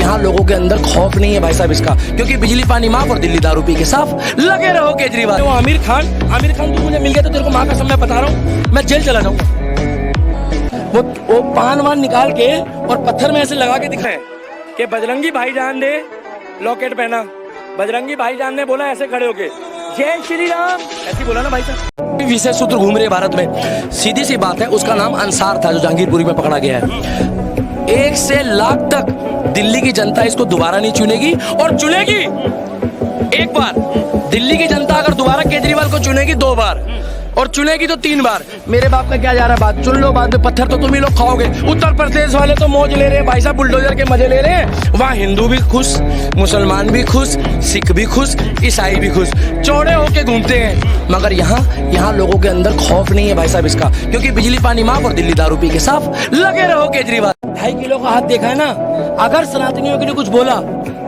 यहाँ लोगों के अंदर खौफ नहीं है भाई साहब इसका, क्योंकि बिजली पानी माफ और दिल्ली दारू पी के साफ। लगे रहो केजरीवाल। वो आमिर खान तू मुझे मिल गया तो तेरे को माँ का समय बता रहा हूँ, मैं जेल चला जाऊंगा। वो पान वान निकाल के और पत्थर में ऐसे लगा के दिखाए कि बजरंगी भाईजान ने लॉकेट पहना, बजरंगी भाईजान ने बोला ऐसे खड़े होके जय श्री राम, ऐसी बोला ना भाई साहब। विशेष सूत्र घूम रहे भारत में, सीधी सी बात है, उसका नाम अंसार था जो जहांगीरपुरी में पकड़ा गया है। 1 से लाख तक दिल्ली की जनता इसको दोबारा नहीं चुनेगी, और चुनेगी एक बार। दिल्ली की जनता अगर दोबारा केजरीवाल को चुनेगी 2 बार, और चुनेगी तो 3 बार। मेरे बाप का क्या जा रहा है बात, चुन लो, बाद में पत्थर तो तुम ही लोग खाओगे। उत्तर प्रदेश वाले तो मौज ले रहे हैं भाई साहब, बुलडोजर के मजे ले रहे हैं। वहाँ हिंदू भी खुश, मुसलमान भी खुश, सिख भी खुश, ईसाई भी खुश, चौड़े होके घूमते हैं। मगर यहाँ लोगों के अंदर खौफ नहीं है भाई साहब इसका, क्योंकि बिजली पानी माफ और दिल्ली दारू पी के साफ। लगे रहो केजरीवाल। 2.5 किलो का हाथ देखा है ना, अगर सनातनियों के लिए कुछ बोला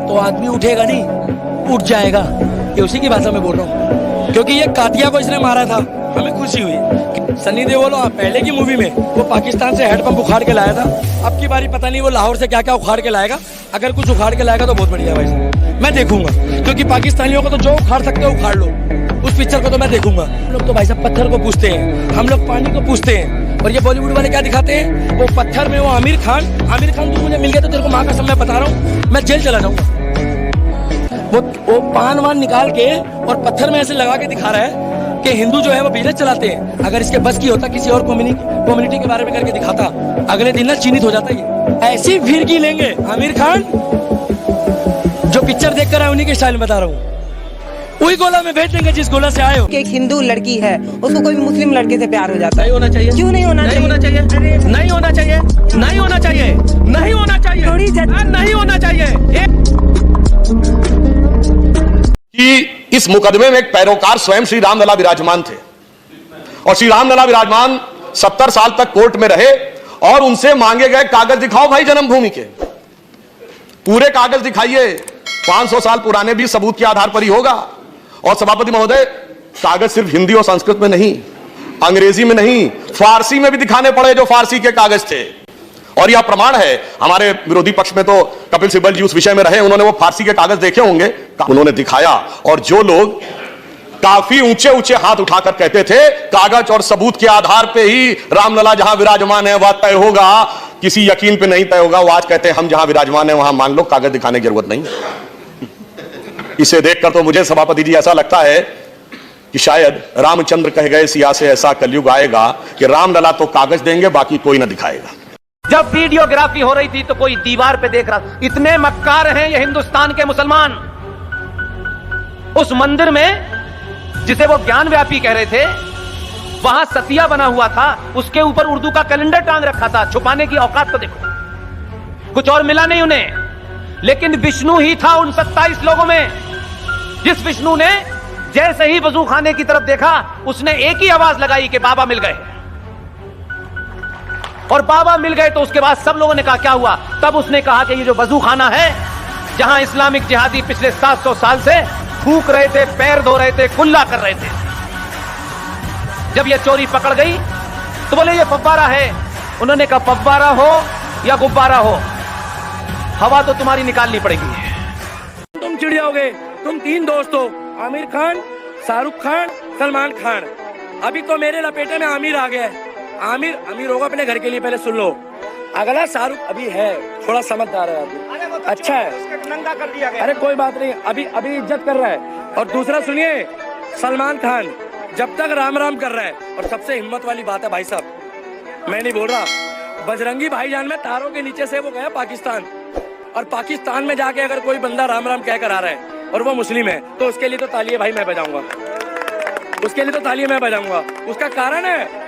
तो आदमी उठेगा नहीं, उठ जाएगा। ये उसी की भाषा में बोल रहा हूँ, क्योंकि ये कातिया को इसने मारा था, हमें खुशी हुई। सनी देओल पहले की मूवी में वो पाकिस्तान से हैंडपंप उखाड़ के लाया था, अब की बारी पता नहीं वो लाहौर से क्या क्या उखाड़ के लाएगा। अगर कुछ उखाड़ के लाएगा तो बहुत बढ़िया भाई साहब, मैं देखूंगा, क्योंकि पाकिस्तानियों को तो जो उखाड़ सकते हो उखाड़ लो। उस पिक्चर को तो मैं देखूंगा। हम लोग तो भाई साहब पत्थर को पूछते हैं, हम लोग पानी को पूछते हैं, और ये बॉलीवुड वाले क्या दिखाते हैं, वो पत्थर में वो आमिर खान तू मुझे मिल गया तो तेरे को माँ का समय बता रहा हूँ, मैं जेल चला जाऊंगा। वो पान वान निकाल के और पत्थर में ऐसे लगा के दिखा रहा है कि हिंदू जो है वो बिजनेस चलाते हैं। अगर इसके बस की होता किसी और कम्युनिटी के बारे में करके दिखाता, अगले दिन ना चिन्हित हो जाता। ये ऐसी फिरकी लेंगे आमिर खान, जो पिक्चर देख कर आए उन्हीं के स्टाइल में बता रहा हूँ, वही गोला में भेज देंगे जिस गोला से आए हो। एक हिंदू लड़की है, उसको कोई मुस्लिम लड़के से प्यार हो जाता है। नहीं होना चाहिए। क्यों नहीं होना चाहिए? नहीं होना चाहिए, नहीं होना चाहिए, नहीं होना चाहिए, नहीं होना चाहिए, थोड़ी नहीं होना चाहिए। कि इस मुकदमे में एक पैरोकार स्वयं श्री राम लला विराजमान थे, और श्री राम लला विराजमान 70 साल तक कोर्ट में रहे, और उनसे मांगे गए कागज दिखाओ भाई जन्मभूमि के, पूरे कागज दिखाइए। 500 साल पुराने भी सबूत के आधार पर ही होगा। और सभापति महोदय, कागज सिर्फ हिंदी और संस्कृत में नहीं, अंग्रेजी में नहीं, फारसी में भी दिखाने पड़े, जो फारसी के कागज थे। और यह प्रमाण है, हमारे विरोधी पक्ष में तो कपिल सिब्बल जी उस विषय में रहे, उन्होंने वो फारसी के कागज देखे होंगे, उन्होंने दिखाया। और जो लोग काफी ऊंचे ऊंचे हाथ उठाकर कहते थे कागज और सबूत के आधार पे ही रामलला जहां विराजमान है वह तय होगा, किसी यकीन पे नहीं तय होगा, वो आज कहते हैं हम जहां विराजमान है वहां मान लो, कागज दिखाने की जरूरत नहीं। इसे देखकर तो मुझे सभापति जी ऐसा लगता है कि शायद रामचंद्र कह गए सिया से ऐसा कलयुग आएगा कि रामलला तो कागज देंगे, बाकी कोई ना दिखाएगा। जब वीडियोग्राफी हो रही थी तो कोई दीवार पे देख रहा। इतने मक्कार हैं ये हिंदुस्तान के मुसलमान। उस मंदिर में जिसे वो ज्ञान व्यापी कह रहे थे, वहां सतिया बना हुआ था, उसके ऊपर उर्दू का कैलेंडर टांग रखा था। छुपाने की औकात तो देखो, कुछ और मिला नहीं उन्हें। लेकिन विष्णु ही था उन 27 लोगों में। जिस विष्णु ने जैसे ही वजू खाने की तरफ देखा, उसने एक ही आवाज लगाई कि बाबा मिल गए। और बाबा मिल गए तो उसके बाद सब लोगों ने कहा क्या हुआ? तब उसने कहा कि ये जो वजू खाना है, जहां इस्लामिक जिहादी पिछले 700 साल से थूक रहे थे, पैर धो रहे थे, कुल्ला कर रहे थे, जब ये चोरी पकड़ गई तो बोले ये फव्वारा है। उन्होंने कहा फव्वारा हो या गुब्बारा हो, हवा तो तुम्हारी निकालनी पड़ेगी। तुम चिड़िया हो गए, तुम 3 दोस्त हो, आमिर खान, शाहरुख खान, सलमान खान। अभी तो मेरे लपेटे में आमिर आ गया है। आमिर होगा अपने घर के लिए, पहले सुन लो। अगला शाहरुख अभी है, थोड़ा समझदार है अभी, अच्छा है, नंगा कर दिया गया। अरे कोई बात नहीं, अभी इज्जत कर रहा है। और दूसरा सुनिए, सलमान खान जब तक राम राम कर रहा है। और सबसे हिम्मत वाली बात है भाई साहब, मैं नहीं बोल रहा, बजरंगी भाईजान में तारों के नीचे से वो गया पाकिस्तान, और पाकिस्तान में जाके अगर कोई बंदा राम राम कह कर आ रहा है और वो मुस्लिम है, तो उसके लिए तो तालियां भाई मैं बजाऊंगा, उसके लिए तो तालियां मैं बजाऊंगा। उसका कारण है,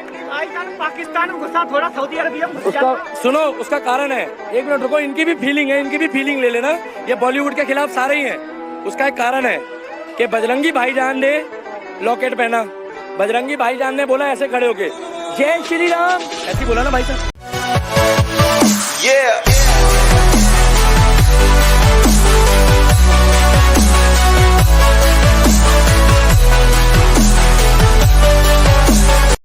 पाकिस्तान में घुसा, थोड़ा सऊदी अरबिया उसका सुनो, उसका कारण है। 1 मिनट रुको, इनकी भी फीलिंग है, इनकी भी फीलिंग ले लेना। ये बॉलीवुड के खिलाफ सारे ही हैं। उसका एक कारण है कि बजरंगी भाईजान ने लॉकेट पहना, बजरंगी भाईजान ने बोला ऐसे खड़े होके जय श्री राम, ऐसी बोला ना भाई साहब।